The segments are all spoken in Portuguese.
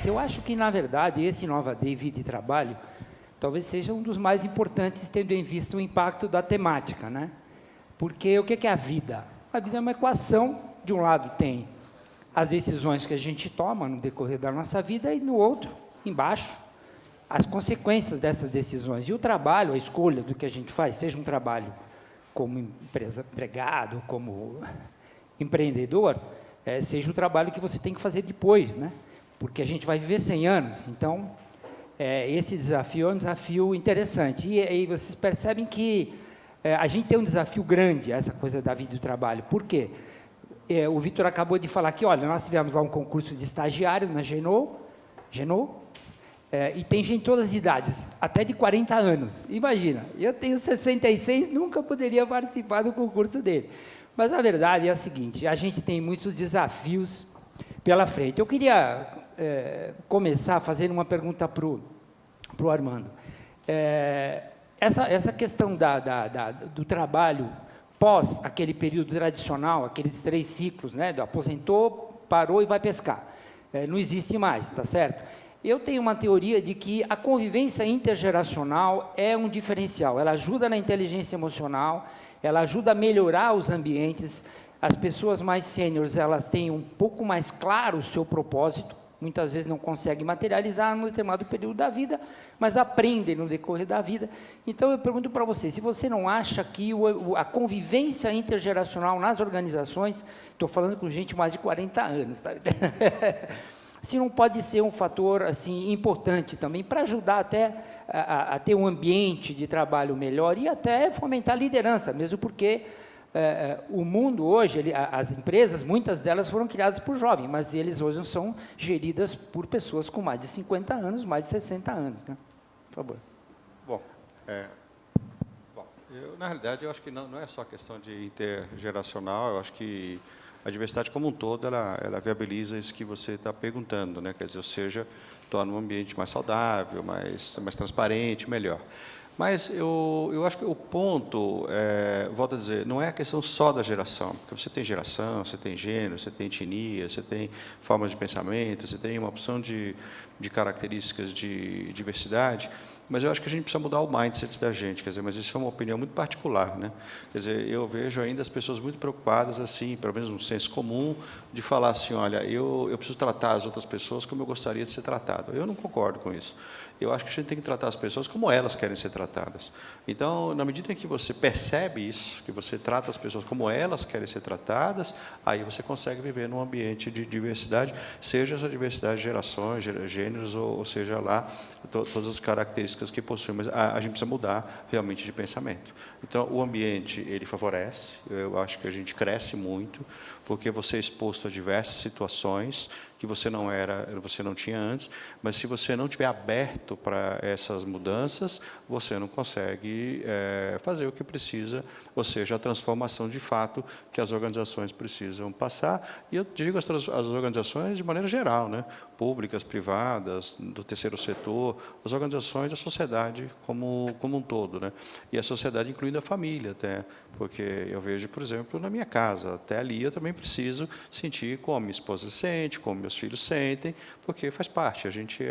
seguinte, eu acho que, na verdade, esse Nova Day Vida e Trabalho talvez seja um dos mais importantes, tendo em vista o impacto da temática, né? Porque o que é a vida? A vida é uma equação, de um lado tem as decisões que a gente toma no decorrer da nossa vida e no outro, embaixo, as consequências dessas decisões. E o trabalho, a escolha do que a gente faz, seja um trabalho como empregado, como empreendedor, seja o trabalho que você tem que fazer depois, né? Porque a gente vai viver 100 anos, então esse desafio é um desafio interessante. E vocês percebem que a gente tem um desafio grande, essa coisa da vida e do trabalho. Por quê? O Vitor acabou de falar que, olha, nós tivemos lá um concurso de estagiário na Genoa, e tem gente de todas as idades, até de 40 anos. Imagina, eu tenho 66, nunca poderia participar do concurso dele. Mas a verdade é a seguinte, a gente tem muitos desafios pela frente. Eu queria começar fazendo uma pergunta para o Armando. Essa questão do trabalho pós aquele período tradicional, aqueles 3 ciclos, né, do aposentou, parou e vai pescar. Não existe mais, tá certo? Eu tenho uma teoria de que a convivência intergeracional é um diferencial. Ela ajuda na inteligência emocional, ela ajuda a melhorar os ambientes. As pessoas mais sêniores, elas têm um pouco mais claro o seu propósito, muitas vezes não conseguem materializar num determinado período da vida, mas aprendem no decorrer da vida. Então, eu pergunto para você, se você não acha que a convivência intergeracional nas organizações, estou falando com gente de mais de 40 anos, tá? Se não pode ser um fator assim, importante também, para ajudar até a ter um ambiente de trabalho melhor e até fomentar a liderança, mesmo porque o mundo hoje, as empresas, muitas delas foram criadas por jovens, mas eles hoje são geridas por pessoas com mais de 50 anos, mais de 60 anos, né? Por favor. Bom, na realidade, eu acho que não é só questão de intergeracional, eu acho que a diversidade como um todo, ela viabiliza isso que você está perguntando, né? Quer dizer, ou seja, torna um ambiente mais saudável, mais transparente, melhor. Mas eu acho que o ponto, volto a dizer, não é a questão só da geração, porque você tem geração, você tem gênero, você tem etnia, você tem formas de pensamento, você tem uma opção de características de diversidade, mas eu acho que a gente precisa mudar o mindset da gente, quer dizer, mas isso é uma opinião muito particular, né? Quer dizer, eu vejo ainda as pessoas muito preocupadas, assim, pelo menos no senso comum, de falar assim, olha, eu preciso tratar as outras pessoas como eu gostaria de ser tratado. Eu não concordo com isso. Eu acho que a gente tem que tratar as pessoas como elas querem ser tratadas. Então, na medida em que você percebe isso, que você trata as pessoas como elas querem ser tratadas, aí você consegue viver num ambiente de diversidade, seja essa diversidade de gerações, gêneros, ou seja lá, todas as características que possuem, mas a gente precisa mudar realmente de pensamento. Então, o ambiente, ele favorece, eu acho que a gente cresce muito, porque você é exposto a diversas situações que você não tinha antes, mas se você não estiver aberto para essas mudanças, você não consegue fazer o que precisa, ou seja, a transformação de fato que as organizações precisam passar, e eu digo as organizações de maneira geral, né? Públicas, privadas, do terceiro setor, as organizações da sociedade como um todo, né? E a sociedade incluindo a família até, porque eu vejo, por exemplo, na minha casa, até ali eu também preciso sentir como minha esposa sente, como meus filhos sentem, porque faz parte, a gente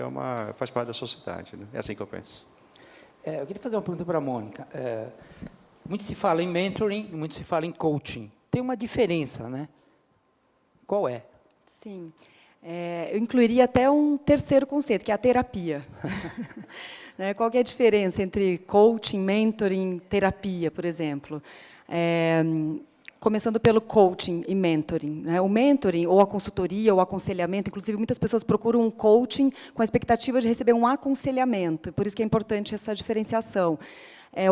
faz parte da sociedade, né? É assim que eu penso. Eu queria fazer uma pergunta para a Mônica. Muito se fala em mentoring, muito se fala em coaching. Tem uma diferença, né? Qual é? Sim. Eu incluiria até um terceiro conceito, que é a terapia. Qual que é a diferença entre coaching, mentoring, terapia, por exemplo? Começando pelo coaching e mentoring, né? O mentoring, ou a consultoria, ou o aconselhamento, inclusive muitas pessoas procuram um coaching com a expectativa de receber um aconselhamento, e por isso que é importante essa diferenciação.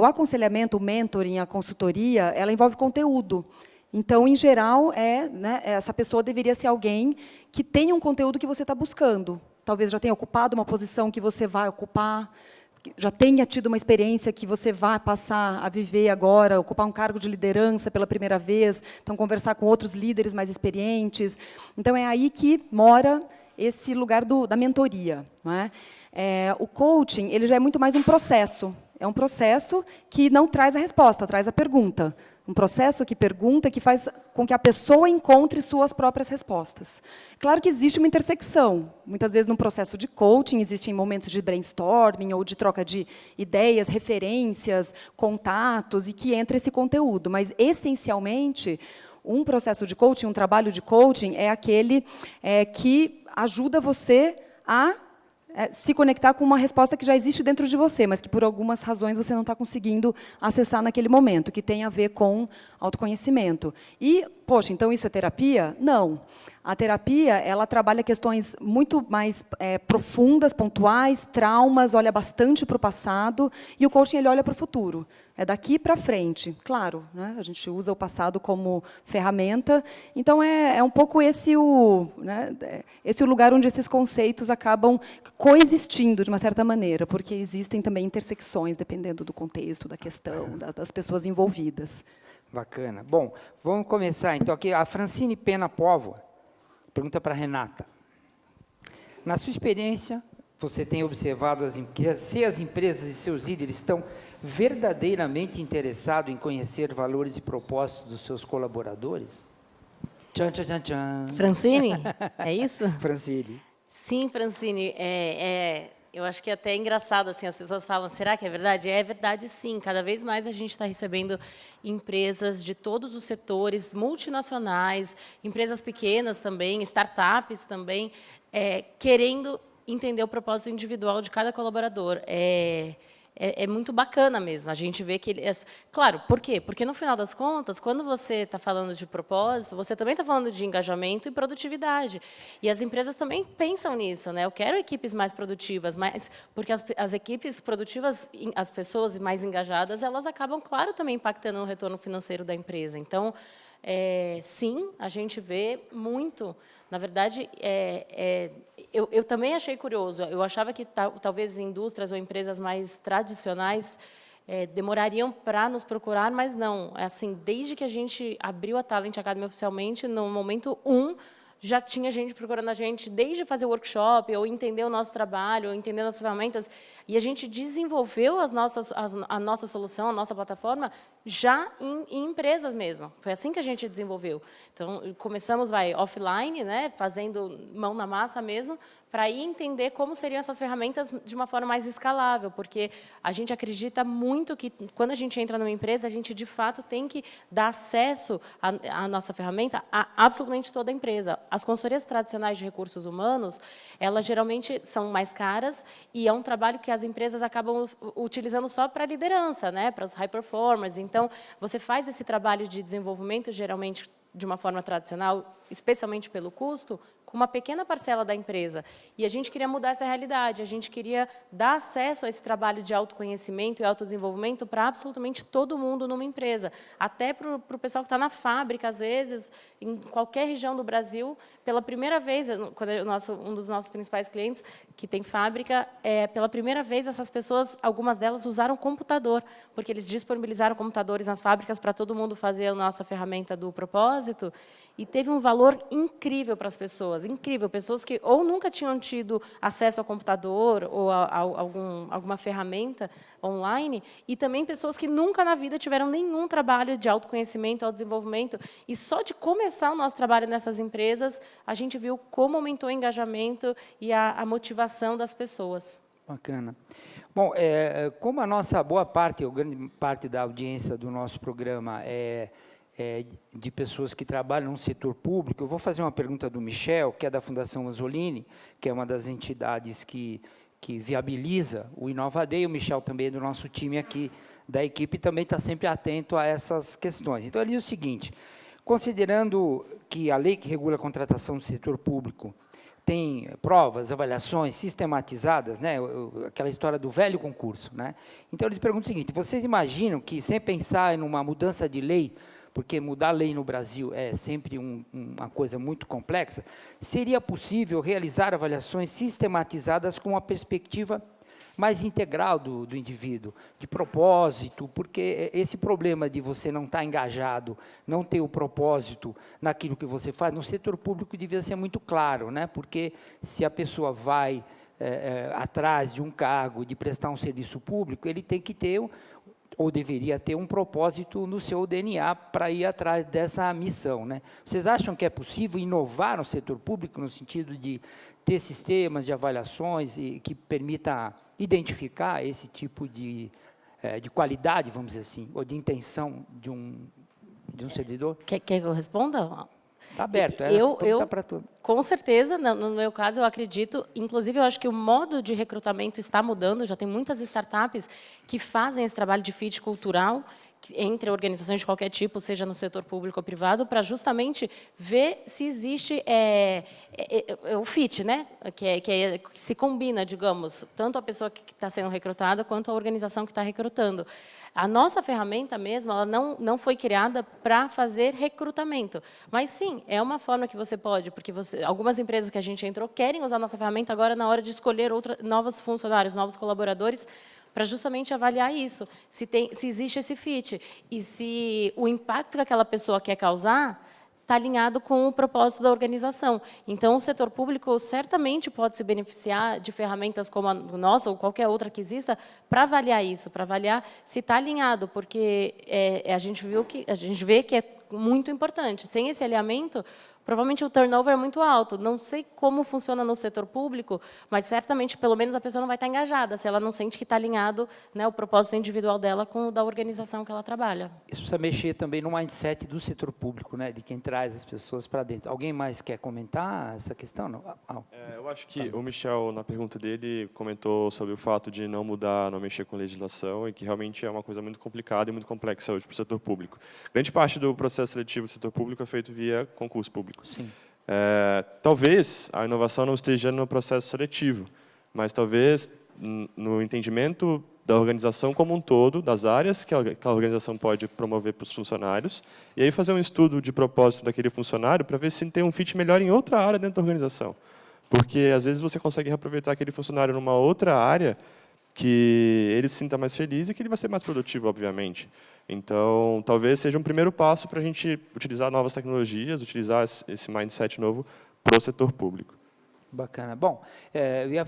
O aconselhamento, o mentoring, a consultoria, ela envolve conteúdo. Então, em geral, essa pessoa deveria ser alguém que tenha um conteúdo que você está buscando. Talvez já tenha ocupado uma posição que você vai ocupar, já tenha tido uma experiência que você vai passar a viver agora, ocupar um cargo de liderança pela primeira vez, então conversar com outros líderes mais experientes. Então, é aí que mora esse lugar da mentoria, não é? O coaching, ele já é muito mais um processo. É um processo que não traz a resposta, traz a pergunta. Um processo que pergunta, que faz com que a pessoa encontre suas próprias respostas. Claro que existe uma intersecção. Muitas vezes, num processo de coaching, existem momentos de brainstorming ou de troca de ideias, referências, contatos, e que entra esse conteúdo. Mas, essencialmente, um processo de coaching, um trabalho de coaching, é aquele que ajuda você a se conectar com uma resposta que já existe dentro de você, mas que, por algumas razões, você não está conseguindo acessar naquele momento, que tem a ver com autoconhecimento. E, poxa, então isso é terapia? Não. A terapia, ela trabalha questões muito mais profundas, pontuais, traumas, olha bastante para o passado, e o coaching ele olha para o futuro. É daqui para frente. Claro, né, a gente usa o passado como ferramenta, então é um pouco esse o lugar onde esses conceitos acabam coexistindo, de uma certa maneira, porque existem também intersecções, dependendo do contexto, da questão, das pessoas envolvidas. Bacana. Bom, vamos começar, então, aqui. A Francine Pena Póvoa pergunta para a Renata. Na sua experiência, você tem observado se as empresas e seus líderes estão verdadeiramente interessados em conhecer valores e propósitos dos seus colaboradores? Tchan, tchan, tchan, tchan. Francine, é isso? Francine. Sim, Francine, eu acho que é até engraçado, assim, as pessoas falam, será que é verdade? É verdade, sim. Cada vez mais a gente está recebendo empresas de todos os setores, multinacionais, empresas pequenas também, startups também, querendo entender o propósito individual de cada colaborador. É muito bacana mesmo, a gente vê que... Claro, por quê? Porque, no final das contas, quando você está falando de propósito, você também está falando de engajamento e produtividade. E as empresas também pensam nisso, né? Eu quero equipes mais produtivas, porque as equipes produtivas, as pessoas mais engajadas, elas acabam, claro, também impactando no retorno financeiro da empresa. Então, sim, a gente vê muito. Na verdade, eu também achei curioso. Eu achava que talvez indústrias ou empresas mais tradicionais demorariam para nos procurar, mas não. Assim, desde que a gente abriu a Talent Academy oficialmente, no momento 1, já tinha gente procurando a gente, desde fazer workshop, ou entender o nosso trabalho, ou entender nossas ferramentas, e a gente desenvolveu a nossa solução, a nossa plataforma, já em empresas mesmo. Foi assim que a gente desenvolveu. Então, começamos offline, né, fazendo mão na massa mesmo, para ir entender como seriam essas ferramentas de uma forma mais escalável, porque a gente acredita muito que, quando a gente entra numa empresa, a gente, de fato, tem que dar acesso à nossa ferramenta a absolutamente toda a empresa. As consultorias tradicionais de recursos humanos, elas geralmente são mais caras, e é um trabalho que as empresas acabam utilizando só para a liderança, né, para os high performers. Então, você faz esse trabalho de desenvolvimento, geralmente, de uma forma tradicional, especialmente pelo custo, com uma pequena parcela da empresa. E a gente queria mudar essa realidade, a gente queria dar acesso a esse trabalho de autoconhecimento e autodesenvolvimento para absolutamente todo mundo numa empresa, até para o pessoal que está na fábrica, às vezes, em qualquer região do Brasil, pela primeira vez, quando um dos nossos principais clientes, que tem fábrica, pela primeira vez, essas pessoas, algumas delas, usaram computador, porque eles disponibilizaram computadores nas fábricas para todo mundo fazer a nossa ferramenta do propósito, e teve um valor incrível para as pessoas, incrível. Pessoas que ou nunca tinham tido acesso ao computador ou a alguma ferramenta online, e também pessoas que nunca na vida tiveram nenhum trabalho de autoconhecimento, autodesenvolvimento. E só de começar o nosso trabalho nessas empresas, a gente viu como aumentou o engajamento e a motivação das pessoas. Bacana. Bom, como a nossa boa parte, ou grande parte da audiência do nosso programa de pessoas que trabalham no setor público, eu vou fazer uma pergunta do Michel, que é da Fundação Anzolini, que é uma das entidades que viabiliza o Inovadei. O Michel também é do nosso time aqui, da equipe, também está sempre atento a essas questões. Então, ele diz o seguinte: considerando que a lei que regula a contratação do setor público tem provas, avaliações sistematizadas, né, aquela história do velho concurso, né? Então, ele pergunta o seguinte: vocês imaginam que, sem pensar em uma mudança de lei, porque mudar a lei no Brasil é sempre uma coisa muito complexa, seria possível realizar avaliações sistematizadas com uma perspectiva mais integral do indivíduo, de propósito, porque esse problema de você não estar engajado, não ter o propósito naquilo que você faz, no setor público devia ser muito claro, né? Porque se a pessoa vai atrás de um cargo, de prestar um serviço público, ele tem que ter ou deveria ter um propósito no seu DNA para ir atrás dessa missão, né? Vocês acham que é possível inovar no setor público no sentido de ter sistemas de avaliações e que permita identificar esse tipo de qualidade, vamos dizer assim, ou de intenção de um servidor? Quer que eu responda? Está aberto, eu para tudo. Com certeza, no meu caso, eu acredito, inclusive, eu acho que o modo de recrutamento está mudando, já tem muitas startups que fazem esse trabalho de fit cultural entre organizações de qualquer tipo, seja no setor público ou privado, para justamente ver se existe o fit, né? que se combina, digamos, tanto a pessoa que está sendo recrutada quanto a organização que está recrutando. A nossa ferramenta mesmo, ela não foi criada para fazer recrutamento, mas sim, é uma forma que você pode, porque algumas empresas que a gente entrou querem usar a nossa ferramenta agora na hora de escolher novos funcionários, novos colaboradores, para justamente avaliar isso, se existe esse fit, e se o impacto que aquela pessoa quer causar está alinhado com o propósito da organização. Então, o setor público certamente pode se beneficiar de ferramentas como a nossa ou qualquer outra que exista para avaliar isso, para avaliar se está alinhado, porque a gente vê que é muito importante. Sem esse alinhamento, provavelmente o turnover é muito alto. Não sei como funciona no setor público, mas certamente, pelo menos, a pessoa não vai estar engajada se ela não sente que está alinhado, né, o propósito individual dela com o da organização que ela trabalha. Isso precisa mexer também no mindset do setor público, né, de quem traz as pessoas para dentro. Alguém mais quer comentar essa questão? Não? Eu acho que o Michel, na pergunta dele, comentou sobre o fato de não mudar, não mexer com legislação, e que realmente é uma coisa muito complicada e muito complexa hoje para o setor público. Grande parte do processo seletivo do setor público é feito via concurso público. Sim. Talvez a inovação não esteja no processo seletivo, mas talvez no entendimento da organização como um todo, das áreas que a organização pode promover para os funcionários, e aí fazer um estudo de propósito daquele funcionário para ver se tem um fit melhor em outra área dentro da organização. Porque, às vezes, você consegue reaproveitar aquele funcionário numa outra área que ele se sinta mais feliz e que ele vai ser mais produtivo, obviamente. Então, talvez seja um primeiro passo para a gente utilizar novas tecnologias, utilizar esse mindset novo para o setor público. Bacana. Bom, eu ia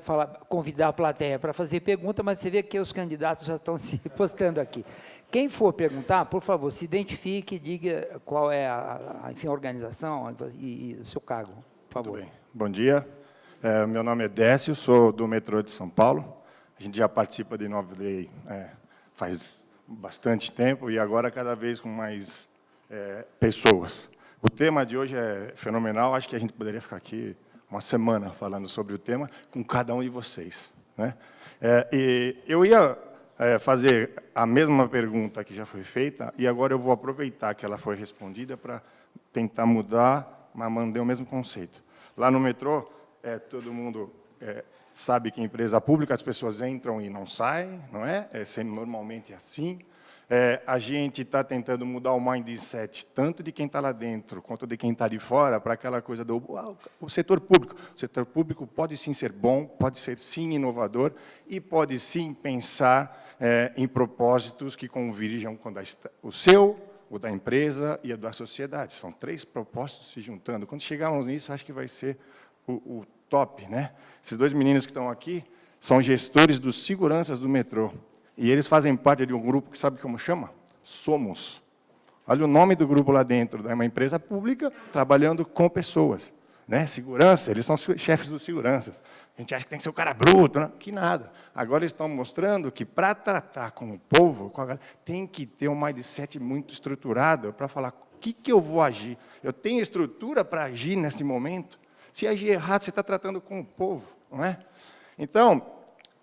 convidar a plateia para fazer pergunta, mas você vê que os candidatos já estão se postando aqui. Quem for perguntar, por favor, se identifique, diga qual é a organização e o seu cargo, por favor. Muito bem. Bom dia. Meu nome é Décio, sou do metrô de São Paulo. A gente já participa de Nova Day faz bastante tempo e agora cada vez com mais pessoas. O tema de hoje é fenomenal, acho que a gente poderia ficar aqui uma semana falando sobre o tema com cada um de vocês, né? E eu ia fazer a mesma pergunta que já foi feita e agora eu vou aproveitar que ela foi respondida para tentar mudar, mas manter o mesmo conceito. Lá no metrô, todo mundo sabe que em empresa pública as pessoas entram e não saem, não é? Normalmente assim. A gente está tentando mudar o mindset, tanto de quem está lá dentro, quanto de quem está de fora, para aquela coisa do o setor público. O setor público pode sim ser bom, pode ser sim inovador, e pode sim pensar em propósitos que convirjam com o seu, o da empresa e o da sociedade. São 3 propósitos se juntando. Quando chegarmos nisso, acho que vai ser o top, né? Esses 2 meninos que estão aqui são gestores dos seguranças do metrô. E eles fazem parte de um grupo que sabe como chama? Somos. Olha o nome do grupo lá dentro. É uma empresa pública trabalhando com pessoas, né? Segurança, eles são chefes dos seguranças. A gente acha que tem que ser o cara bruto, né? Que nada. Agora eles estão mostrando que, para tratar com o povo, tem que ter um mindset muito estruturado para falar o que eu vou agir. Eu tenho estrutura para agir nesse momento? Se agir errado, você está tratando com o povo, não é? Então,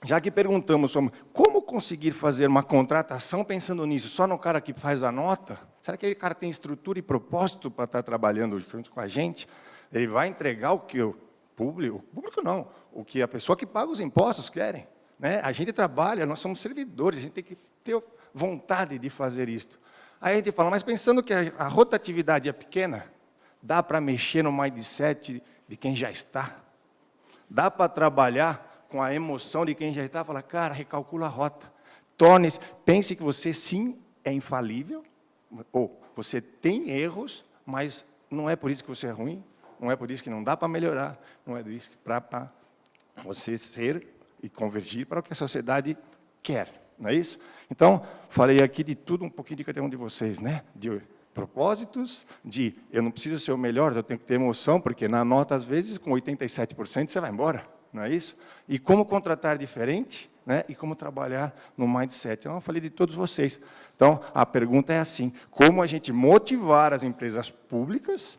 já que perguntamos sobre como conseguir fazer uma contratação pensando nisso, só no cara que faz a nota, será que aquele cara tem estrutura e propósito para estar trabalhando junto com a gente? Ele vai entregar o que o público não, o que a pessoa que paga os impostos querem, né? A gente trabalha, nós somos servidores, a gente tem que ter vontade de fazer isto. Aí a gente fala, mas pensando que a rotatividade é pequena, dá para mexer no mindset de quem já está? Dá para trabalhar com a emoção de quem já está? Falar, cara, recalcula a rota. Torne-se, pense que você sim é infalível, ou você tem erros, mas não é por isso que você é ruim, não é por isso que não dá para melhorar, não é por isso para você ser e convergir para o que a sociedade quer, não é isso? Então, falei aqui de tudo, um pouquinho de cada um de vocês, né? De propósitos, de eu não preciso ser o melhor, eu tenho que ter emoção, porque na nota, às vezes, com 87%, você vai embora, não é isso? E como contratar diferente, né? E como trabalhar no mindset. Então, eu falei de todos vocês. Então, a pergunta é assim, como a gente motivar as empresas públicas,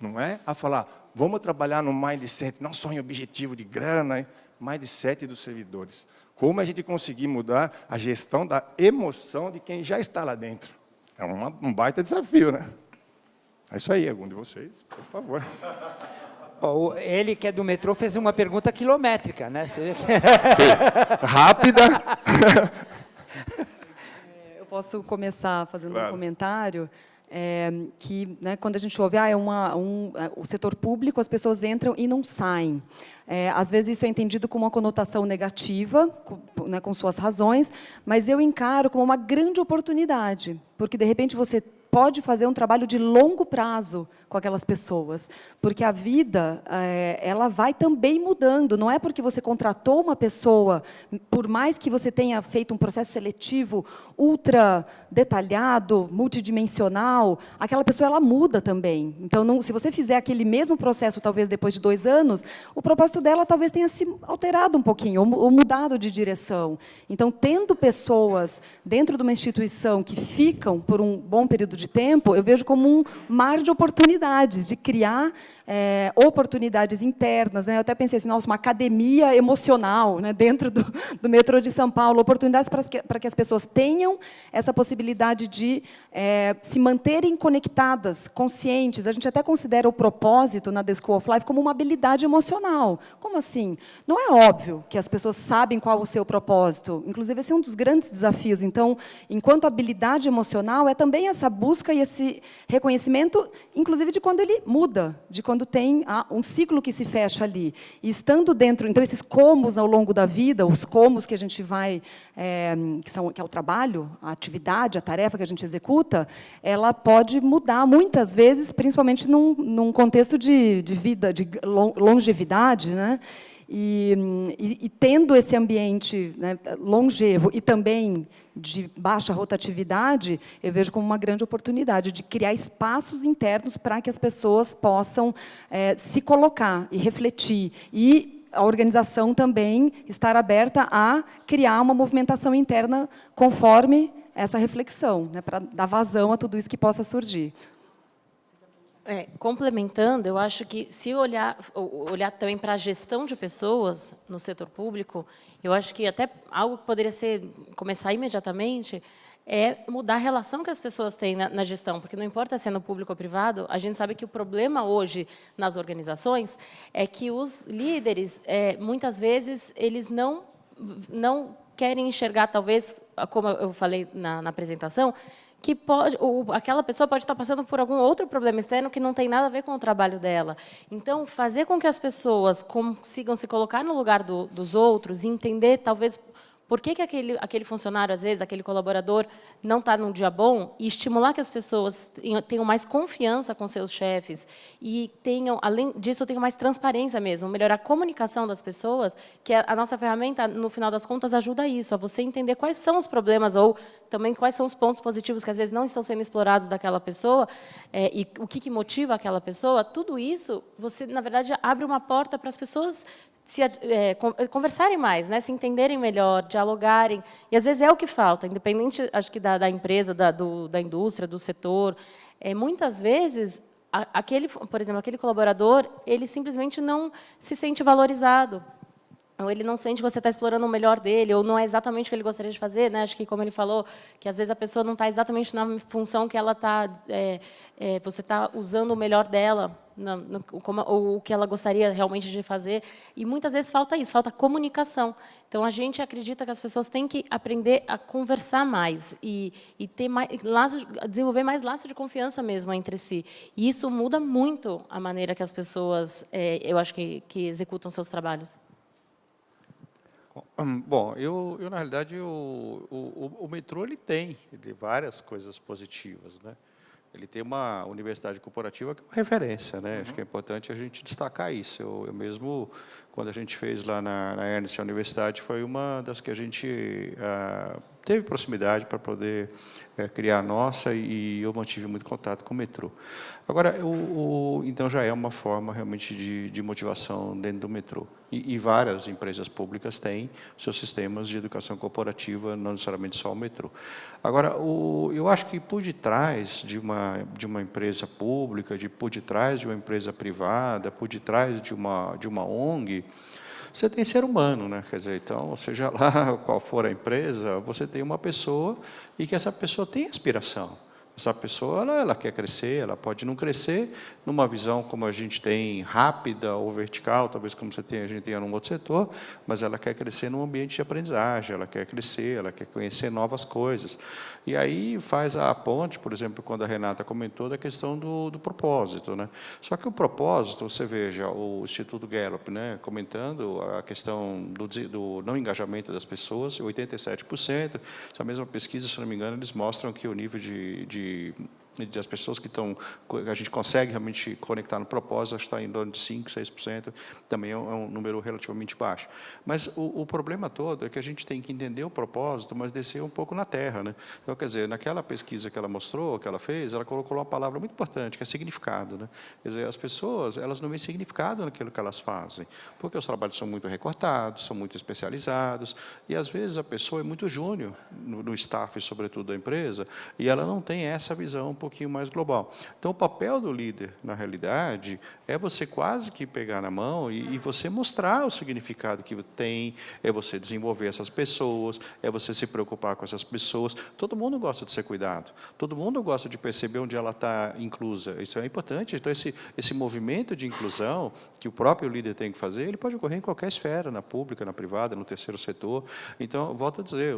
não é? A falar, vamos trabalhar no mindset, não só em objetivo de grana, mindset dos servidores. Como a gente conseguir mudar a gestão da emoção de quem já está lá dentro. É um baita desafio, né? É isso aí, algum de vocês, por favor. Ele, que é do metrô, fez uma pergunta quilométrica, né? Você vê que... Rápida. Eu posso começar fazendo Claro. um comentário que, né, quando a gente ouve, o setor público, as pessoas entram e não saem. Às vezes isso é entendido com uma conotação negativa, com suas razões, mas eu encaro como uma grande oportunidade, porque, de repente, você pode fazer um trabalho de longo prazo com aquelas pessoas, porque a vida ela vai também mudando. Não é porque você contratou uma pessoa, por mais que você tenha feito um processo seletivo ultra detalhado, multidimensional, aquela pessoa ela muda também. Então, se você fizer aquele mesmo processo, talvez depois de 2 anos, o propósito dela talvez tenha se alterado um pouquinho, ou mudado de direção. Então, tendo pessoas dentro de uma instituição que ficam por um bom período de tempo, eu vejo como um mar de oportunidades, de criar oportunidades internas, né? Eu até pensei assim, nossa, uma academia emocional, né, dentro do metrô de São Paulo, oportunidades para que as pessoas tenham essa possibilidade de se manterem conectadas, conscientes. A gente até considera o propósito na The School of Life como uma habilidade emocional. Como assim? Não é óbvio que as pessoas sabem qual é o seu propósito. Inclusive, esse é um dos grandes desafios. Então, enquanto habilidade emocional, é também essa busca e esse reconhecimento, inclusive de quando ele muda, de quando tem um ciclo que se fecha ali. E estando dentro, então, esses comos ao longo da vida, os comos que a gente vai, que é o trabalho, a atividade, a tarefa que a gente executa, ela pode mudar muitas vezes, principalmente num contexto de vida, de longevidade, né? E tendo esse ambiente, né, longevo e também de baixa rotatividade, eu vejo como uma grande oportunidade de criar espaços internos para que as pessoas possam se colocar e refletir. E a organização também estar aberta a criar uma movimentação interna conforme essa reflexão, né, para dar vazão a tudo isso que possa surgir. Complementando, eu acho que, se olhar também para a gestão de pessoas no setor público, eu acho que até algo que poderia começar imediatamente é mudar a relação que as pessoas têm na gestão, porque não importa se é no público ou privado, a gente sabe que o problema hoje nas organizações é que os líderes, muitas vezes, eles não querem enxergar, talvez, como eu falei na apresentação, que aquela pessoa pode estar passando por algum outro problema externo que não tem nada a ver com o trabalho dela. Então, fazer com que as pessoas consigam se colocar no lugar dos outros e entender, talvez, por que aquele funcionário, às vezes, aquele colaborador, não está num dia bom, e estimular que as pessoas tenham mais confiança com seus chefes e além disso, tenham mais transparência mesmo, melhorar a comunicação das pessoas, que a nossa ferramenta, no final das contas, ajuda isso, a você entender quais são os problemas ou também quais são os pontos positivos que, às vezes, não estão sendo explorados daquela pessoa e o que motiva aquela pessoa. Tudo isso, você, na verdade, abre uma porta para as pessoas conversarem mais, né, se entenderem melhor, dialogarem, e às vezes é o que falta, independente, acho que da empresa, da indústria, do setor, muitas vezes, por exemplo, aquele colaborador, ele simplesmente não se sente valorizado, ou ele não sente que você está explorando o melhor dele, ou não é exatamente o que ele gostaria de fazer, né? Acho que, como ele falou, que às vezes a pessoa não está exatamente na função que ela está, você está usando o melhor dela, ou o que ela gostaria realmente de fazer, e muitas vezes falta isso, falta comunicação. Então, a gente acredita que as pessoas têm que aprender a conversar mais e ter desenvolver mais laço de confiança mesmo entre si. E isso muda muito a maneira que as pessoas, eu acho que executam seus trabalhos. Bom, na realidade, o metrô ele tem várias coisas positivas, né? Ele tem uma universidade corporativa que é uma referência, né? Acho que é importante a gente destacar isso. Eu mesmo, quando a gente fez lá na Ernst, a universidade foi uma das que a gente teve proximidade para poder criar a nossa, e eu mantive muito contato com o metrô. Agora, então já é uma forma realmente de motivação dentro do metrô. E várias empresas públicas têm seus sistemas de educação corporativa, não necessariamente só o metrô. Agora, eu acho que por detrás de uma empresa pública, por detrás de uma empresa privada, por detrás de uma ONG, você tem ser humano, né? Quer dizer, então, seja lá qual for a empresa, você tem uma pessoa e que essa pessoa tem aspiração. Essa pessoa, ela quer crescer, ela pode não crescer numa visão como a gente tem, rápida ou vertical, talvez como a gente tenha num outro setor, mas ela quer crescer num ambiente de aprendizagem, ela quer crescer, ela quer conhecer novas coisas. E aí faz a ponte, por exemplo, quando a Renata comentou da questão do propósito, né? Só que o propósito, você veja, o Instituto Gallup, né, comentando a questão do não engajamento das pessoas, 87%, essa mesma pesquisa, se não me engano, eles mostram que o nível das pessoas que a gente consegue realmente conectar no propósito, acho que está em torno de 5%, 6%, também é um número relativamente baixo. Mas o problema todo é que a gente tem que entender o propósito, mas descer um pouco na terra, né? Então, quer dizer, naquela pesquisa que ela mostrou, que ela fez, ela colocou uma palavra muito importante, que é significado, né? Quer dizer, as pessoas, elas não veem significado naquilo que elas fazem, porque os trabalhos são muito recortados, são muito especializados, e às vezes a pessoa é muito júnior no staff, sobretudo da empresa, e ela não tem essa visão um pouquinho mais global. Então, o papel do líder, na realidade, é você quase que pegar na mão e você mostrar o significado que tem, é você desenvolver essas pessoas, é você se preocupar com essas pessoas. Todo mundo gosta de ser cuidado, todo mundo gosta de perceber onde ela está inclusa. Isso é importante. Então, esse movimento de inclusão que o próprio líder tem que fazer, ele pode ocorrer em qualquer esfera, na pública, na privada, no terceiro setor. Então, volto a dizer,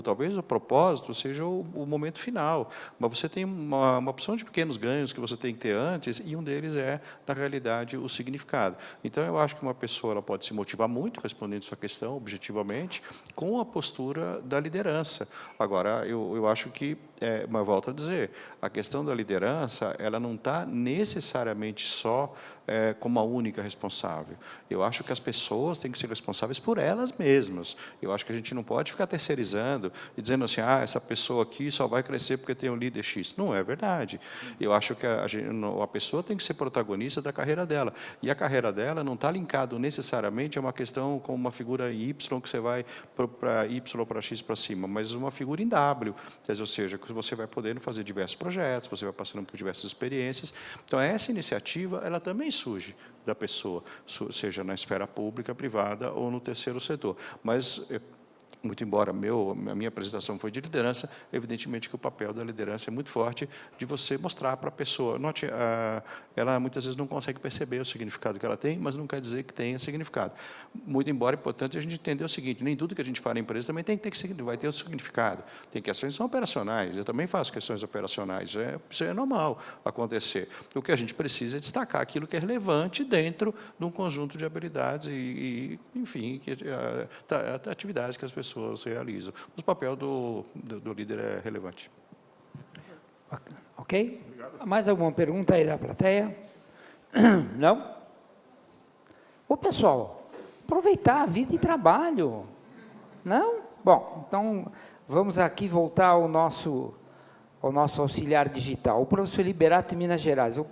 talvez o propósito seja o momento final, mas você tem uma opção de pequenos ganhos que você tem que ter antes, e um deles é, na realidade, o significado. Então, eu acho que uma pessoa ela pode se motivar muito, respondendo sua questão, objetivamente, com a postura da liderança. Agora, eu acho que, mas volto a dizer, a questão da liderança, ela não está necessariamente só como a única responsável. Eu acho que as pessoas têm que ser responsáveis por elas mesmas. Eu acho que a gente não pode ficar terceirizando e dizendo assim, essa pessoa aqui só vai crescer porque tem um líder X. Não é verdade. Eu acho que a pessoa tem que ser protagonista da carreira dela. E a carreira dela não está linkado necessariamente a uma questão como uma figura Y, que você vai para Y, para X, para cima, mas uma figura em W. Ou seja, que você vai podendo fazer diversos projetos, você vai passando por diversas experiências. Então, essa iniciativa, ela também surge da pessoa, seja na esfera pública, privada ou no terceiro setor. Mas, muito embora a minha apresentação foi de liderança, evidentemente que o papel da liderança é muito forte de você mostrar para a pessoa. Note, ela muitas vezes não consegue perceber o significado que ela tem, mas não quer dizer que tenha significado. Muito embora é importante a gente entender o seguinte, nem tudo que a gente fala em empresa também vai ter outro significado. Tem questões que são operacionais, eu também faço questões operacionais, isso é normal acontecer. O que a gente precisa é destacar aquilo que é relevante dentro de um conjunto de habilidades enfim, atividades que as pessoas realizam. Mas o papel do líder é relevante. Ok? Mais alguma pergunta aí da plateia? Não? Ô, pessoal, aproveitar a vida e trabalho. Não? Bom, então, vamos aqui voltar ao nosso auxiliar digital. O professor Liberato, em Minas Gerais. Vou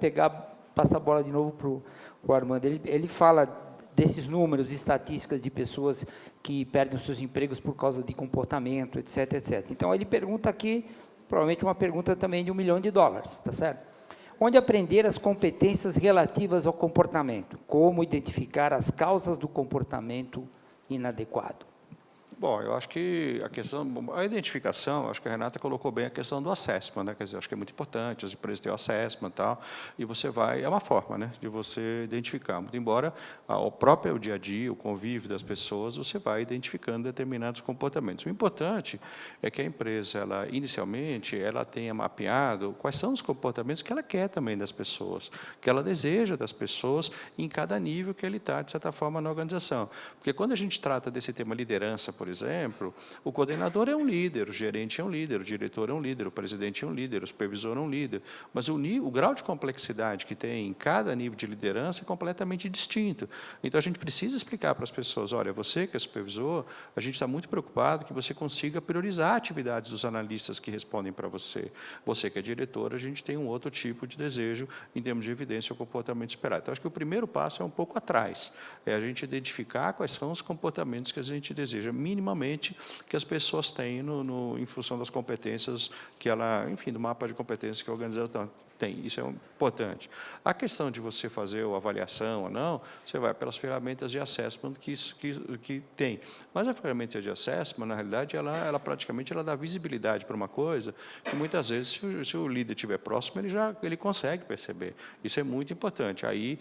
passar a bola de novo para o Armando. Ele fala desses números, estatísticas de pessoas que perdem os seus empregos por causa de comportamento, etc, etc. Então, ele pergunta aqui, provavelmente uma pergunta também de $1 milhão, tá certo? Onde aprender as competências relativas ao comportamento? Como identificar as causas do comportamento inadequado? Bom, eu acho que a identificação, acho que a Renata colocou bem a questão do assessment, né? Quer dizer, acho que é muito importante, as empresas têm o assessment e tal, e você é uma forma, né, de você identificar. Muito embora o próprio dia a dia, o convívio das pessoas, você vai identificando determinados comportamentos. O importante é que a empresa, inicialmente, ela tenha mapeado quais são os comportamentos que ela quer também das pessoas, que ela deseja das pessoas em cada nível que ele está, de certa forma, na organização. Porque quando a gente trata desse tema liderança, por exemplo, o coordenador é um líder, o gerente é um líder, o diretor é um líder, o presidente é um líder, o supervisor é um líder, mas o grau de complexidade que tem em cada nível de liderança é completamente distinto. Então, a gente precisa explicar para as pessoas, olha, você que é supervisor, a gente está muito preocupado que você consiga priorizar atividades dos analistas que respondem para você. Você que é diretor, a gente tem um outro tipo de desejo em termos de evidência ou comportamento esperado. Então, acho que o primeiro passo é um pouco atrás, é a gente identificar quais são os comportamentos que a gente deseja, minimamente, que as pessoas têm em função das competências que ela, enfim, do mapa de competências que a organização tem. Isso é importante. A questão de você fazer a avaliação ou não, você vai pelas ferramentas de assessment que tem. Mas a ferramenta de assessment, na realidade, ela praticamente dá visibilidade para uma coisa que, muitas vezes, se o líder estiver próximo, ele consegue perceber. Isso é muito importante. Aí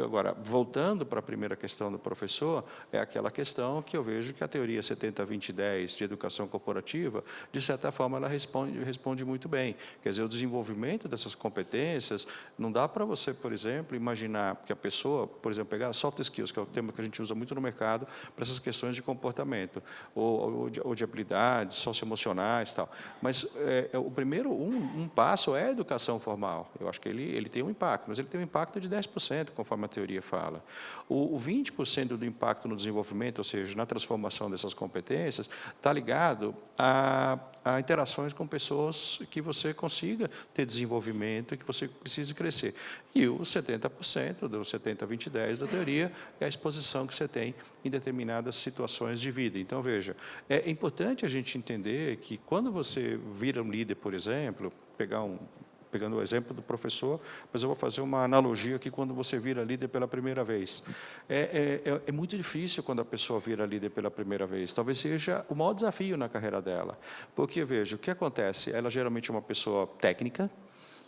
agora, voltando para a primeira questão do professor, é aquela questão que eu vejo que a teoria 70-20-10 de educação corporativa, de certa forma, ela responde muito bem. Quer dizer, o desenvolvimento dessas competências, não dá para você, por exemplo, imaginar que a pessoa, por exemplo, pegar soft skills, que é o termo que a gente usa muito no mercado para essas questões de comportamento, ou de habilidades socioemocionais e tal. Mas o primeiro, um passo é a educação formal. Eu acho que ele tem um impacto, mas ele tem um impacto de 10%, conforme a teoria fala. O 20% do impacto no desenvolvimento, ou seja, na transformação dessas competências, está ligado a interações com pessoas que você consiga ter desenvolvimento e que você precise crescer. E os 70%, do 70-20-10 da teoria, é a exposição que você tem em determinadas situações de vida. Então, veja, é importante a gente entender que quando você vira um líder, por exemplo, pegando o exemplo do professor, mas eu vou fazer uma analogia aqui quando você vira líder pela primeira vez. É muito difícil quando a pessoa vira líder pela primeira vez. Talvez seja o maior desafio na carreira dela. Porque, veja, o que acontece? Ela geralmente é uma pessoa técnica,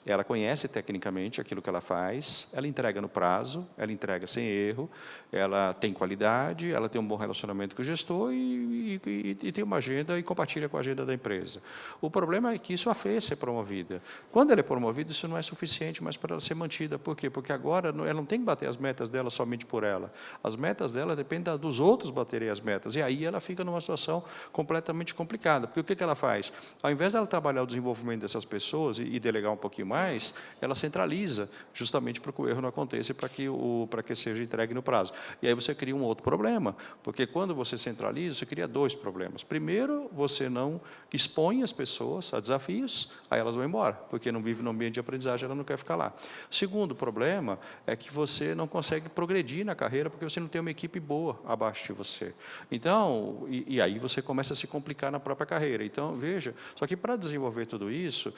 ela conhece tecnicamente aquilo que ela faz, ela entrega no prazo, ela entrega sem erro, ela tem qualidade, ela tem um bom relacionamento com o gestor e tem uma agenda e compartilha com a agenda da empresa. O problema é que isso a fez ser promovida. Quando ela é promovida, isso não é suficiente mais para ela ser mantida. Por quê? Porque agora ela não tem que bater as metas dela somente por ela. As metas dela dependem dos outros baterem as metas. E aí ela fica numa situação completamente complicada. Porque o que ela faz? Ao invés dela trabalhar o desenvolvimento dessas pessoas e delegar um pouquinho mais, ela centraliza, justamente para que o erro não aconteça e para que seja entregue no prazo. E aí você cria um outro problema, porque quando você centraliza, você cria dois problemas. Primeiro, você não expõe as pessoas a desafios, aí elas vão embora, porque não vive no ambiente de aprendizagem, ela não quer ficar lá. Segundo problema é que você não consegue progredir na carreira, porque você não tem uma equipe boa abaixo de você. Então, e aí você começa a se complicar na própria carreira. Então, veja, só que para desenvolver tudo isso,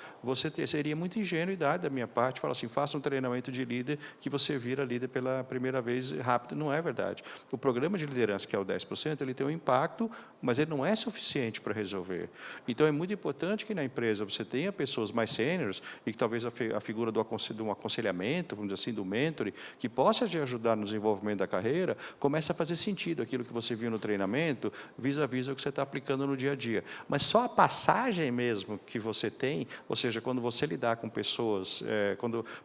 seria muito ingênuidade da minha parte falar assim, faça um treinamento de líder que você vira líder pela primeira vez rápido. Não é verdade. O programa de liderança, que é o 10%, ele tem um impacto, mas ele não é suficiente para resolver. Então, é muito importante que na empresa você tenha pessoas mais sêniores e que talvez a figura de um aconselhamento, vamos dizer assim, do mentor, que possa te ajudar no desenvolvimento da carreira, comece a fazer sentido aquilo que você viu no treinamento, vis-a-vis o que você está aplicando no dia a dia. Mas só a passagem mesmo que você tem, ou seja, quando você lidar com pessoas,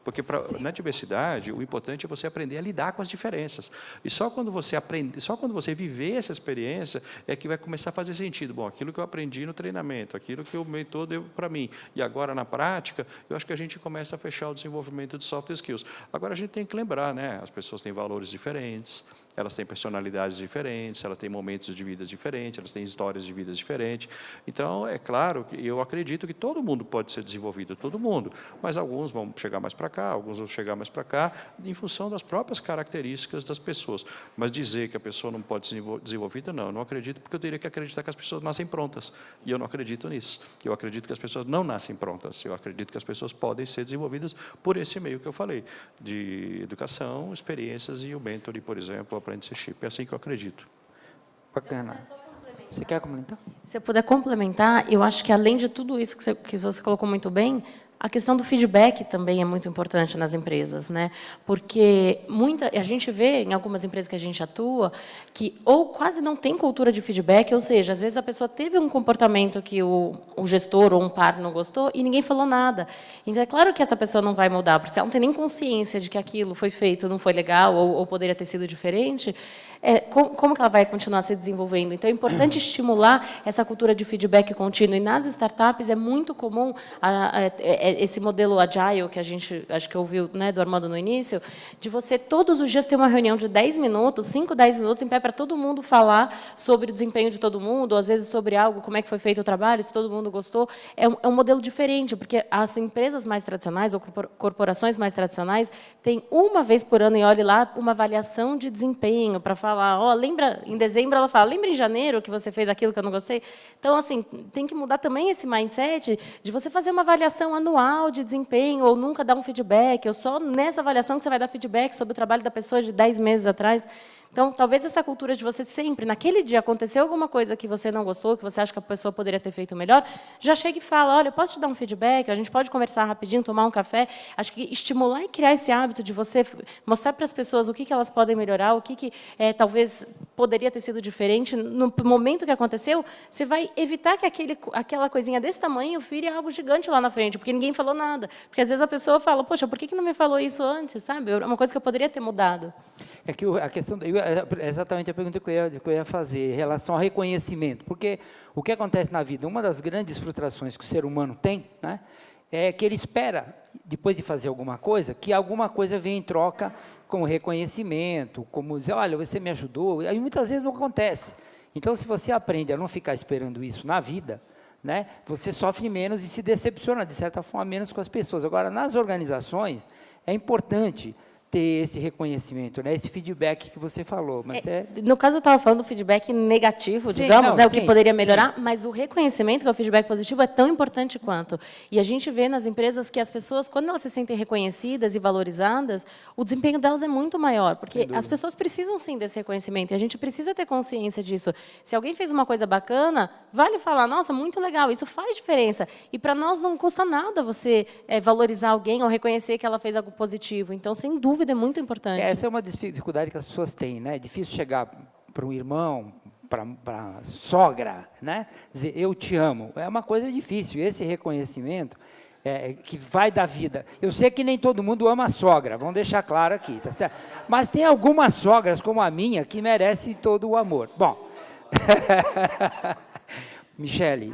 porque na diversidade, o importante é você aprender a lidar com as diferenças. E só quando você viver essa experiência, é que vai começar a fazer sentido. Bom, aquilo que eu aprendi no treinamento, aquilo que o mentor deu para mim, e agora na prática, eu acho que a gente começa a fechar o desenvolvimento de soft skills. Agora, a gente tem que lembrar, né? As pessoas têm valores diferentes, elas têm personalidades diferentes, elas têm momentos de vida diferentes, elas têm histórias de vida diferentes. Então, é claro que eu acredito que todo mundo pode ser desenvolvido, todo mundo, mas alguns vão chegar mais para cá, alguns vão chegar mais para cá, em função das próprias características das pessoas. Mas dizer que a pessoa não pode ser desenvolvida, não, eu não acredito, porque eu teria que acreditar que as pessoas nascem prontas, e eu não acredito nisso. Eu acredito que as pessoas não nascem prontas, eu acredito que as pessoas podem ser desenvolvidas por esse meio que eu falei, de educação, experiências e o mentoring, por exemplo, apprenticeship. É assim que eu acredito. Bacana. Você quer complementar? Se eu puder complementar, eu acho que, além de tudo isso que você colocou muito bem, a questão do feedback também é muito importante nas empresas, né? Porque a gente vê, em algumas empresas que a gente atua, que ou quase não tem cultura de feedback, ou seja, às vezes a pessoa teve um comportamento que o gestor ou um par não gostou e ninguém falou nada. Então, é claro que essa pessoa não vai mudar, porque se ela não tem nem consciência de que aquilo foi feito, não foi legal ou poderia ter sido diferente, como que ela vai continuar se desenvolvendo? Então, é importante estimular essa cultura de feedback contínuo. E nas startups é muito comum esse modelo agile que a gente, acho que ouviu, né, do Armando no início, de você todos os dias ter uma reunião de 10 minutos, 5, 10 minutos em pé para todo mundo falar sobre o desempenho de todo mundo, ou às vezes sobre algo, como é que foi feito o trabalho, se todo mundo gostou. É um modelo diferente, porque as empresas mais tradicionais ou corporações mais tradicionais têm uma vez por ano, e olhe lá, uma avaliação de desempenho para falar, lembra, em dezembro ela fala, lembra em janeiro que você fez aquilo que eu não gostei? Então, assim, tem que mudar também esse mindset de você fazer uma avaliação anual de desempenho, ou nunca dar um feedback, ou só nessa avaliação que você vai dar feedback sobre o trabalho da pessoa de 10 meses atrás. Então, talvez essa cultura de você sempre, naquele dia, aconteceu alguma coisa que você não gostou, que você acha que a pessoa poderia ter feito melhor, já chega e fala, olha, eu posso te dar um feedback, a gente pode conversar rapidinho, tomar um café. Acho que estimular e criar esse hábito de você mostrar para as pessoas o que elas podem melhorar, o que talvez poderia ter sido diferente, no momento que aconteceu, você vai evitar que aquela coisinha desse tamanho vire algo gigante lá na frente, porque ninguém falou nada. Porque, às vezes, a pessoa fala, poxa, por que não me falou isso antes? Sabe? É uma coisa que eu poderia ter mudado. É que a questão, é exatamente a pergunta que eu ia fazer, em relação ao reconhecimento. Porque o que acontece na vida, uma das grandes frustrações que o ser humano tem, né, é que ele espera, depois de fazer alguma coisa, que alguma coisa venha em troca como reconhecimento, como dizer, olha, você me ajudou. Aí muitas vezes não acontece. Então, se você aprende a não ficar esperando isso na vida, né, você sofre menos e se decepciona, de certa forma, menos com as pessoas. Agora, nas organizações, é importante ter esse reconhecimento, né, esse feedback que você falou. Mas no caso, eu estava falando do feedback negativo, sim, digamos, não, né, o sim, que poderia melhorar, sim. mas o reconhecimento, que é o feedback positivo, é tão importante quanto. E a gente vê nas empresas que as pessoas, quando elas se sentem reconhecidas e valorizadas, o desempenho delas é muito maior, porque as pessoas precisam, sim, desse reconhecimento, e a gente precisa ter consciência disso. Se alguém fez uma coisa bacana, vale falar, nossa, muito legal, isso faz diferença. E, para nós, não custa nada você valorizar alguém ou reconhecer que ela fez algo positivo. Então, sem dúvida, é muito importante. Essa é uma dificuldade que as pessoas têm, né? É difícil chegar para um irmão, para a sogra, né? Dizer, eu te amo. É uma coisa difícil. Esse reconhecimento que vai da vida. Eu sei que nem todo mundo ama a sogra, vamos deixar claro aqui, tá certo? Mas tem algumas sogras, como a minha, que merecem todo o amor. Bom, Michele.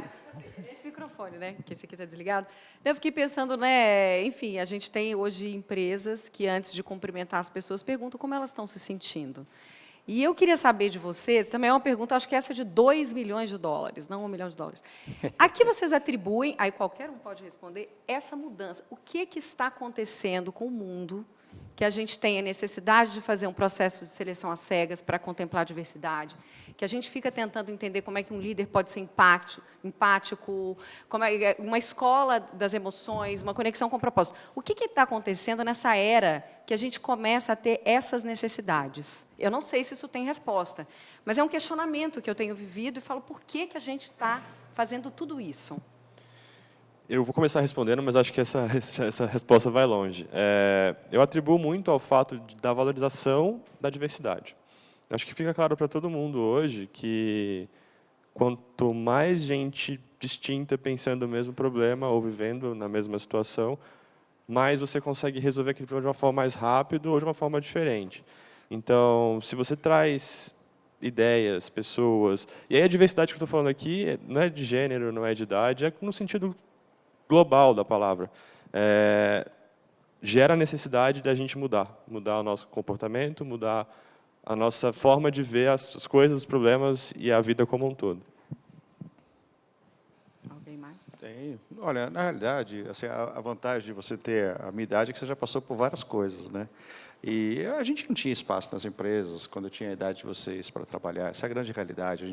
Esse microfone, né? Que esse aqui está desligado. Eu fiquei pensando, né? Enfim, a gente tem hoje empresas que, antes de cumprimentar as pessoas, perguntam como elas estão se sentindo. E eu queria saber de vocês, também é uma pergunta, acho que essa é de 2 milhões de dólares, não 1 milhão de dólares. A que vocês atribuem, aí qualquer um pode responder, essa mudança? O que está acontecendo com o mundo que a gente tem a necessidade de fazer um processo de seleção às cegas para contemplar a diversidade, que a gente fica tentando entender como é que um líder pode ser empático, como é uma escola das emoções, uma conexão com o propósito. O que está acontecendo nessa era que a gente começa a ter essas necessidades? Eu não sei se isso tem resposta, mas é um questionamento que eu tenho vivido e falo, por que a gente está fazendo tudo isso? Eu vou começar respondendo, mas acho que essa resposta vai longe. Eu atribuo muito ao fato da valorização da diversidade. Acho que fica claro para todo mundo hoje que quanto mais gente distinta pensando o mesmo problema ou vivendo na mesma situação, mais você consegue resolver aquele problema de uma forma mais rápida ou de uma forma diferente. Então, se você traz ideias, pessoas... E aí a diversidade que eu estou falando aqui não é de gênero, não é de idade, é no sentido global da palavra. Gera a necessidade da gente mudar o nosso comportamento, mudar a nossa forma de ver as coisas, os problemas e a vida como um todo. Alguém mais? Tem. Olha, na realidade, assim, a vantagem de você ter a minha idade é que você já passou por várias coisas, né? E a gente não tinha espaço nas empresas quando eu tinha a idade de vocês para trabalhar. Essa é a grande realidade.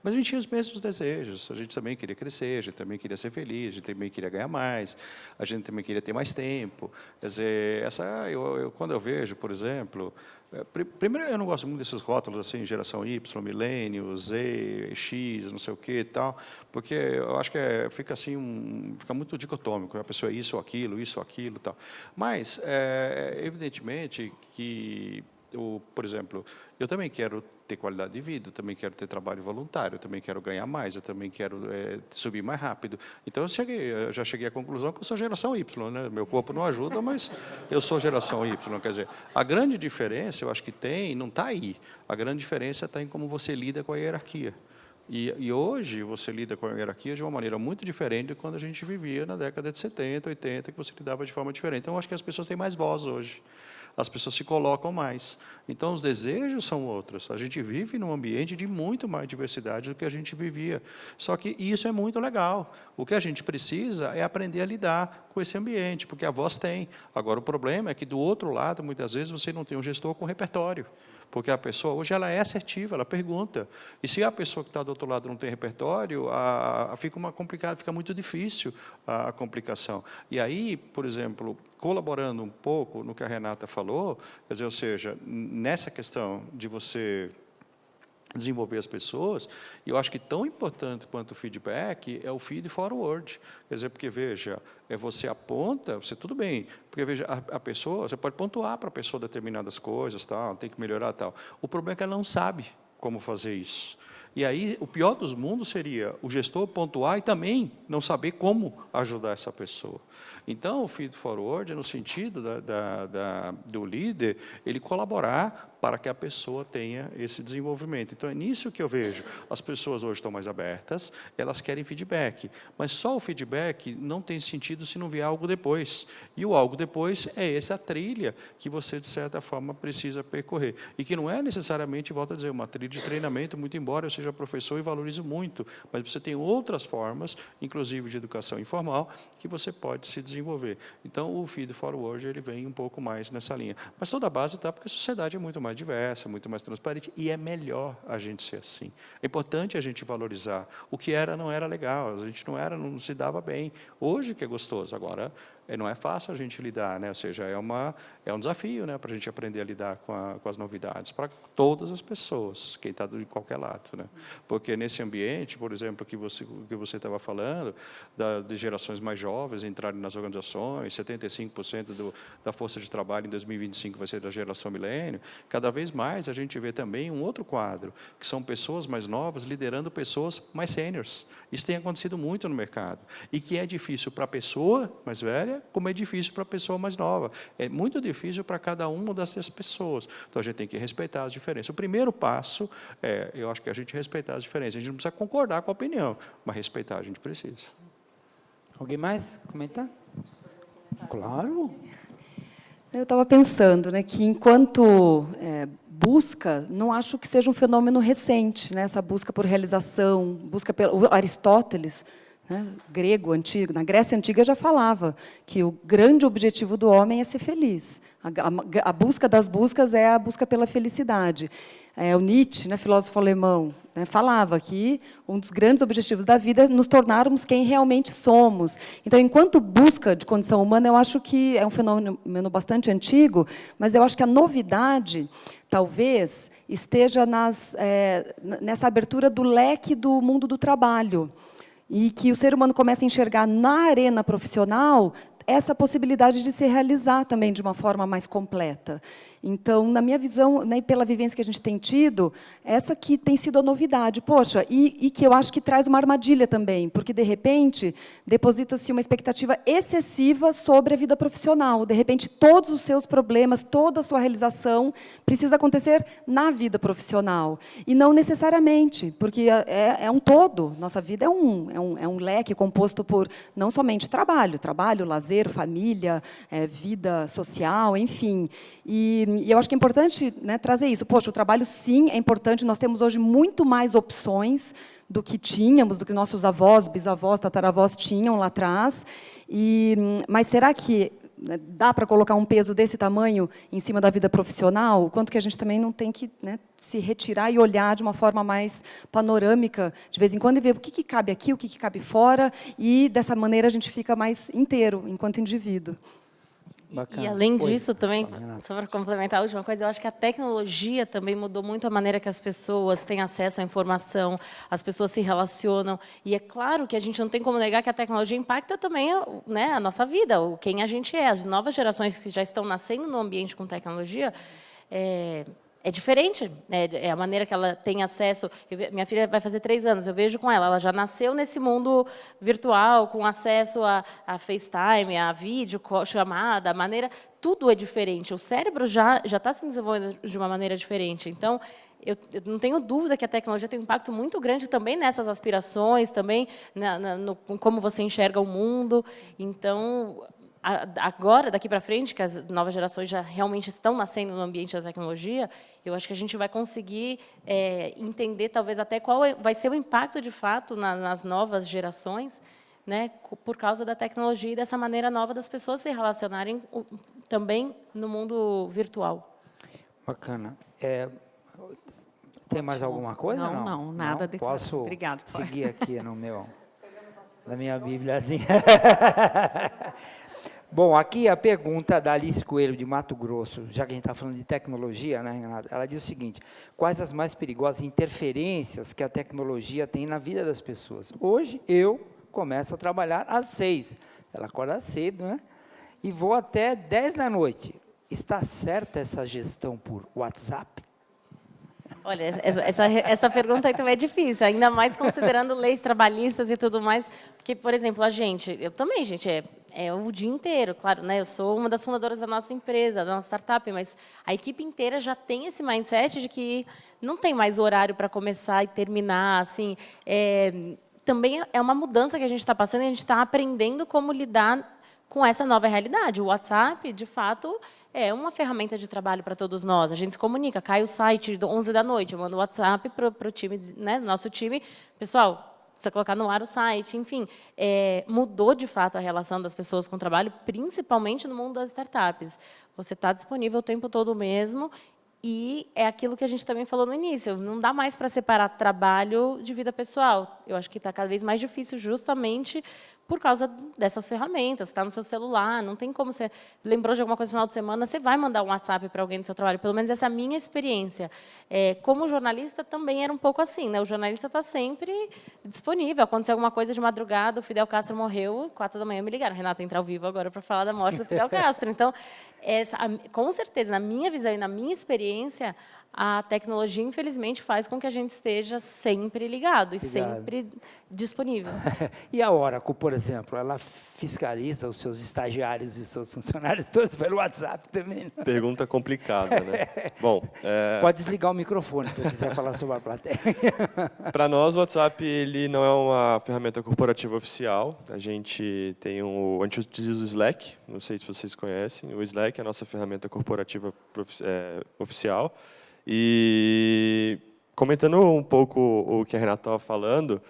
Mas a gente tinha os mesmos desejos. A gente também queria crescer, a gente também queria ser feliz, a gente também queria ganhar mais, a gente também queria ter mais tempo. Quer dizer, quando eu vejo, por exemplo, primeiro, eu não gosto muito desses rótulos assim, geração Y, milênio, Z, X, não sei o quê e tal, porque eu acho que fica assim, fica muito dicotômico. A pessoa é isso ou aquilo e tal. Mas, evidentemente, que, por exemplo, eu também quero ter qualidade de vida, eu também quero ter trabalho voluntário, eu também quero ganhar mais, eu também quero subir mais rápido. Então, eu já cheguei à conclusão que eu sou geração Y, né? Meu corpo não ajuda, mas eu sou geração Y. Quer dizer, a grande diferença, eu acho que não está aí. A grande diferença está em como você lida com a hierarquia. E hoje você lida com a hierarquia de uma maneira muito diferente de quando a gente vivia na década de 70, 80, que você lidava de forma diferente. Então, eu acho que as pessoas têm mais voz hoje. As pessoas se colocam mais. Então, os desejos são outros. A gente vive num ambiente de muito mais diversidade do que a gente vivia. Só que isso é muito legal. O que a gente precisa é aprender a lidar com esse ambiente, porque a voz tem. Agora, o problema é que, do outro lado, muitas vezes, você não tem um gestor com repertório. Porque a pessoa, hoje, ela é assertiva, ela pergunta. E se a pessoa que está do outro lado não tem repertório, fica muito difícil a complicação. E aí, por exemplo, colaborando um pouco no que a Renata falou, quer dizer, ou seja, nessa questão de você desenvolver as pessoas, e eu acho que tão importante quanto o feedback é o feed forward. Quer dizer, porque, veja, você aponta, tudo bem, porque, veja, a pessoa, você pode pontuar para a pessoa determinadas coisas, tal, tem que melhorar, tal. O problema é que ela não sabe como fazer isso. E aí, o pior dos mundos seria o gestor pontuar e também não saber como ajudar essa pessoa. Então, o feed forward é no sentido do líder, ele colaborar para que a pessoa tenha esse desenvolvimento. Então, é nisso que eu vejo. As pessoas hoje estão mais abertas, elas querem feedback, mas só o feedback não tem sentido se não vier algo depois. E o algo depois é essa trilha que você, de certa forma, precisa percorrer. E que não é necessariamente, volto a dizer, uma trilha de treinamento, muito embora eu seja professor e valorizo muito, mas você tem outras formas, inclusive de educação informal, que você pode se desenvolver. Então, o feed forward, ele vem um pouco mais nessa linha. Mas toda a base está porque a sociedade é muito mais diversa, muito mais transparente, e é melhor a gente ser assim. É importante a gente valorizar. O que não era legal, a gente não se dava bem. Hoje que é gostoso, agora não é fácil a gente lidar, né? Ou seja, é um desafio, né, para a gente aprender a lidar com as novidades, para todas as pessoas, quem está de qualquer lado, né? Porque nesse ambiente, por exemplo, que você estava falando, de gerações mais jovens entrarem nas organizações, 75% da força de trabalho em 2025 vai ser da geração milênio, cada vez mais a gente vê também um outro quadro, que são pessoas mais novas liderando pessoas mais sêniores. Isso tem acontecido muito no mercado, e que é difícil para a pessoa mais velha, como é difícil para a pessoa mais nova. É muito difícil para cada uma dessas pessoas. Então, a gente tem que respeitar as diferenças. O primeiro passo eu acho que a gente respeitar as diferenças. A gente não precisa concordar com a opinião, mas respeitar a gente precisa. Alguém mais comentar? Claro. Eu estava pensando, né, que enquanto busca, não acho que seja um fenômeno recente, né, essa busca por realização, busca pelo Aristóteles, né, grego antigo, na Grécia Antiga já falava que o grande objetivo do homem é ser feliz. A busca das buscas é a busca pela felicidade. O Nietzsche, né, filósofo alemão, né, falava que um dos grandes objetivos da vida é nos tornarmos quem realmente somos. Então, enquanto busca de condição humana, eu acho que é um fenômeno bastante antigo, mas eu acho que a novidade, talvez, esteja nessa abertura do leque do mundo do trabalho, e que o ser humano começa a enxergar na arena profissional essa possibilidade de se realizar também de uma forma mais completa. Então, na minha visão, né, pela vivência que a gente tem tido, essa que tem sido a novidade. Poxa, e que eu acho que traz uma armadilha também, porque, de repente, deposita-se uma expectativa excessiva sobre a vida profissional. De repente, todos os seus problemas, toda a sua realização precisa acontecer na vida profissional. E não necessariamente, porque é um todo. Nossa vida é um leque composto por não somente trabalho, lazer, família, vida social, enfim. E eu acho que é importante, né, trazer isso. Poxa, o trabalho, sim, é importante. Nós temos hoje muito mais opções do que tínhamos, do que nossos avós, bisavós, tataravós tinham lá atrás. Mas será que dá para colocar um peso desse tamanho em cima da vida profissional? Quanto que a gente também não tem que, né, se retirar e olhar de uma forma mais panorâmica, de vez em quando, e ver o que cabe aqui, o que cabe fora, e, dessa maneira, a gente fica mais inteiro, enquanto indivíduo. Bacana. E, além disso, Oi. também, Fala, só para complementar a última coisa, eu acho que a tecnologia também mudou muito a maneira que as pessoas têm acesso à informação, as pessoas se relacionam. E é claro que a gente não tem como negar que a tecnologia impacta também, né, a nossa vida, quem a gente é. As novas gerações que já estão nascendo no ambiente com tecnologia, é diferente, né? É a maneira que ela tem acesso. Minha filha vai fazer 3 anos, eu vejo com ela já nasceu nesse mundo virtual, com acesso a FaceTime, a vídeo, chamada, a maneira, tudo é diferente. O cérebro já está se desenvolvendo de uma maneira diferente. Então, eu não tenho dúvida que a tecnologia tem um impacto muito grande também nessas aspirações, também no como você enxerga o mundo. Então, agora, daqui para frente, que as novas gerações já realmente estão nascendo no ambiente da tecnologia, eu acho que a gente vai conseguir entender, talvez, até qual vai ser o impacto, de fato, nas novas gerações, né, por causa da tecnologia e dessa maneira nova das pessoas se relacionarem também no mundo virtual. Bacana. Tem mais alguma coisa? Não, nada. Posso Obrigado. seguir aqui na minha bíbliazinha. Bom, aqui a pergunta da Alice Coelho, de Mato Grosso, já que a gente está falando de tecnologia, né, Renata? Ela diz o seguinte: quais as mais perigosas interferências que a tecnologia tem na vida das pessoas? Hoje, eu começo a trabalhar às 6, ela acorda cedo, né? E vou até 10 da noite. Está certa essa gestão por WhatsApp? Olha, essa pergunta aí também é difícil, ainda mais considerando leis trabalhistas e tudo mais, porque, por exemplo, eu também, gente, é o dia inteiro, claro, né? Eu sou uma das fundadoras da nossa empresa, da nossa startup, mas a equipe inteira já tem esse mindset de que não tem mais horário para começar e terminar, assim. Também é uma mudança que a gente está passando e a gente está aprendendo como lidar com essa nova realidade. O WhatsApp, de fato, é uma ferramenta de trabalho para todos nós. A gente se comunica, cai o site 11 da noite, eu mando o WhatsApp para o time, né, nosso time. Pessoal, precisa colocar no ar o site, enfim. Mudou, de fato, a relação das pessoas com o trabalho, principalmente no mundo das startups. Você está disponível o tempo todo mesmo, e é aquilo que a gente também falou no início, não dá mais para separar trabalho de vida pessoal. Eu acho que está cada vez mais difícil, justamente por causa dessas ferramentas, está no seu celular, não tem como você lembrou de alguma coisa no final de semana, você vai mandar um WhatsApp para alguém do seu trabalho. Pelo menos essa é a minha experiência. Como jornalista, também era um pouco assim, né? O jornalista está sempre disponível. Aconteceu alguma coisa de madrugada, o Fidel Castro morreu, 4 da manhã me ligaram. Renata, entra ao vivo agora para falar da morte do Fidel Castro. Então, com certeza, na minha visão e na minha experiência, a tecnologia, infelizmente, faz com que a gente esteja sempre ligado e sempre disponível. E a Oracle, por exemplo, ela fiscaliza os seus estagiários e os seus funcionários todos pelo WhatsApp também? Né? Pergunta complicada, né? Bom, pode desligar o microfone se eu quiser falar sobre a plateia. Para nós, o WhatsApp ele não é uma ferramenta corporativa oficial. A gente utiliza o Slack, não sei se vocês conhecem. O Slack é a nossa ferramenta corporativa oficial. E comentando um pouco o que a Renata estava falando,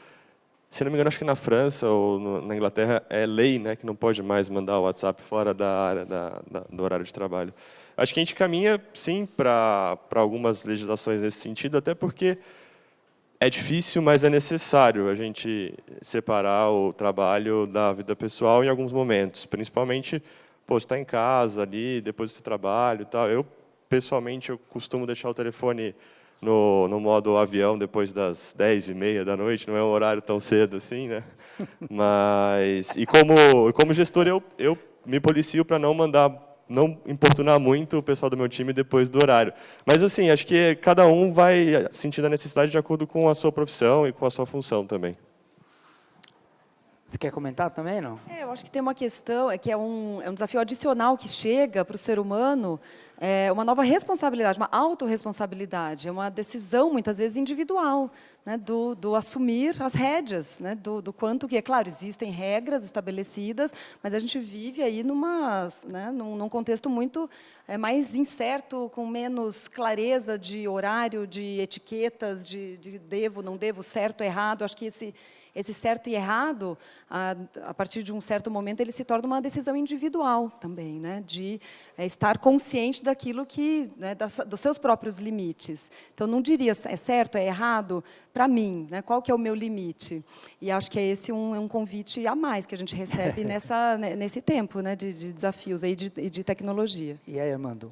se não me engano, acho que na França ou na Inglaterra é lei, né, que não pode mais mandar o WhatsApp fora da área do horário de trabalho. Acho que a gente caminha, sim, para algumas legislações nesse sentido, até porque é difícil, mas é necessário a gente separar o trabalho da vida pessoal em alguns momentos, principalmente, você está em casa ali, depois do seu trabalho e tal. Pessoalmente, eu costumo deixar o telefone no modo avião depois das 10h30 da noite, não é um horário tão cedo assim, né? Mas, como gestor, eu me policio para não importunar muito o pessoal do meu time depois do horário. Mas, assim, acho que cada um vai sentir a necessidade de acordo com a sua profissão e com a sua função também. Você quer comentar também, não? Eu acho que tem uma questão, que é um desafio adicional que chega para o ser humano, uma nova responsabilidade, uma autorresponsabilidade, é uma decisão, muitas vezes, individual, né, do assumir as rédeas, né, do quanto que, é claro, existem regras estabelecidas, mas a gente vive aí num contexto muito mais incerto, com menos clareza de horário, de etiquetas, de devo, não devo, certo, errado. Acho que esse certo e errado, a partir de um certo momento, ele se torna uma decisão individual também, né, de estar consciente daquilo que, né, dos seus próprios limites. Então, não diria é certo, é errado, para mim, né, qual que é o meu limite? E acho que é esse um convite a mais que a gente recebe nesse tempo, né, de desafios aí de tecnologia. E aí, Armando,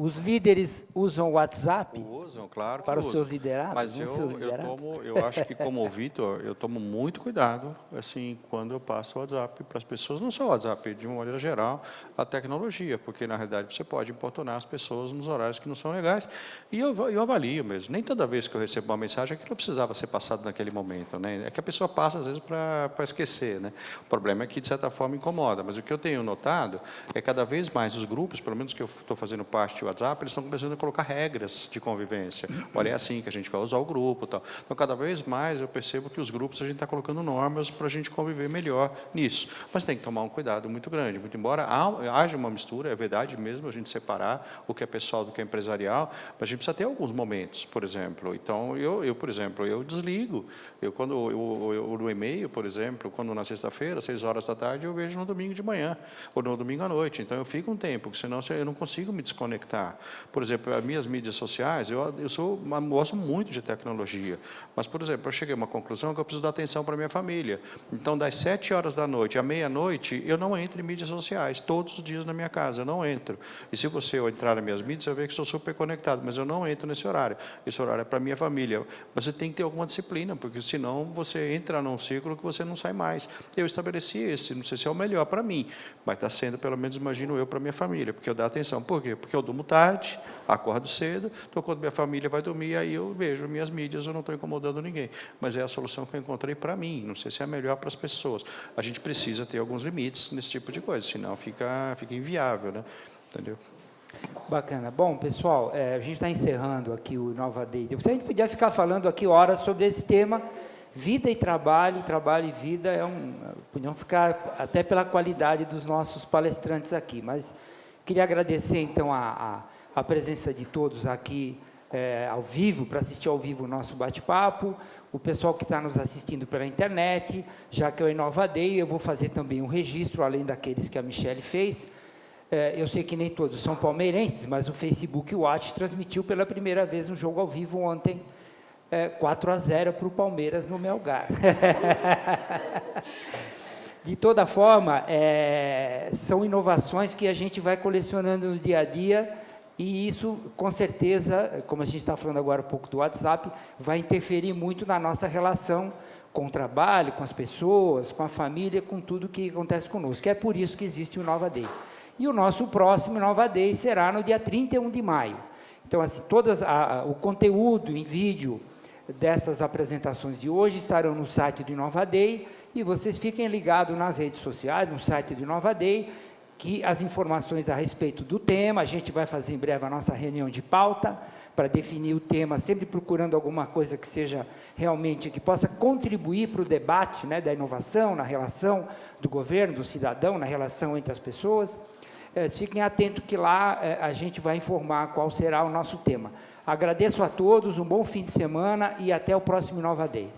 Os líderes usam o WhatsApp Usam, claro que para os usam. seus liderados? Mas nos seus liderados? eu acho que como Vitor, eu tomo muito cuidado, assim, quando eu passo o WhatsApp para as pessoas, não só o WhatsApp, de uma maneira geral, a tecnologia, porque na realidade você pode importunar as pessoas nos horários que não são legais, e eu avalio mesmo. Nem toda vez que eu recebo uma mensagem, aquilo precisava ser passado naquele momento, né? É que a pessoa passa às vezes para esquecer, né? O problema é que de certa forma incomoda, mas o que eu tenho notado é cada vez mais os grupos, pelo menos que eu estou fazendo parte do WhatsApp, eles estão começando a colocar regras de convivência. Olha, é assim que a gente vai usar o grupo, tal. Então, cada vez mais eu percebo que os grupos a gente está colocando normas para a gente conviver melhor nisso. Mas tem que tomar um cuidado muito grande. Muito embora haja uma mistura, é verdade mesmo a gente separar o que é pessoal do que é empresarial, mas a gente precisa ter alguns momentos, por exemplo. Então, por exemplo, eu desligo. No e-mail, por exemplo, quando na sexta-feira, 6 horas da tarde, eu vejo no domingo de manhã, ou no domingo à noite. Então, eu fico um tempo, porque senão eu não consigo me desconectar. Por exemplo, as minhas mídias sociais, eu gosto muito de tecnologia, mas, por exemplo, eu cheguei a uma conclusão que eu preciso dar atenção para a minha família. Então, das 7 horas da noite à meia-noite, eu não entro em mídias sociais, todos os dias na minha casa, eu não entro. E se você entrar nas minhas mídias, você vai ver que estou super conectado, mas eu não entro nesse horário. Esse horário é para a minha família. Você tem que ter alguma disciplina, porque senão você entra num ciclo que você não sai mais. Eu estabeleci esse, não sei se é o melhor para mim, mas está sendo, pelo menos, imagino eu, para a minha família, porque eu dou atenção. Por quê? Porque eu durmo tarde, acordo cedo, então quando minha família vai dormir, aí eu vejo minhas mídias, eu não estou incomodando ninguém. Mas é a solução que eu encontrei para mim, não sei se é a melhor para as pessoas. A gente precisa ter alguns limites nesse tipo de coisa, senão fica inviável, né? Entendeu? Bacana. Bom, pessoal, a gente está encerrando aqui o Nova Day. A gente podia ficar falando aqui horas sobre esse tema, vida e trabalho e vida, podiam ficar até pela qualidade dos nossos palestrantes aqui, mas queria agradecer, então, a presença de todos aqui ao vivo, para assistir ao vivo o nosso bate-papo, o pessoal que está nos assistindo pela internet, já que é o Nova Day, eu vou fazer também um registro, além daqueles que a Michele fez. Eu sei que nem todos são palmeirenses, mas o Facebook Watch transmitiu pela primeira vez um jogo ao vivo ontem, 4-0 para o Palmeiras no Melgar. De toda forma, são inovações que a gente vai colecionando no dia a dia, e isso, com certeza, como a gente está falando agora um pouco do WhatsApp, vai interferir muito na nossa relação com o trabalho, com as pessoas, com a família, com tudo que acontece conosco. É por isso que existe o Nova Day. E o nosso próximo Nova Day será no dia 31 de maio. Então, assim, o conteúdo em vídeo dessas apresentações de hoje estarão no site do Nova Day, e vocês fiquem ligados nas redes sociais, no site do Nova Day, que as informações a respeito do tema, a gente vai fazer em breve a nossa reunião de pauta, para definir o tema, sempre procurando alguma coisa que seja realmente, que possa contribuir para o debate, né, da inovação, na relação do governo, do cidadão, na relação entre as pessoas. Fiquem atentos que lá a gente vai informar qual será o nosso tema. Agradeço a todos, um bom fim de semana e até o próximo Nova Day.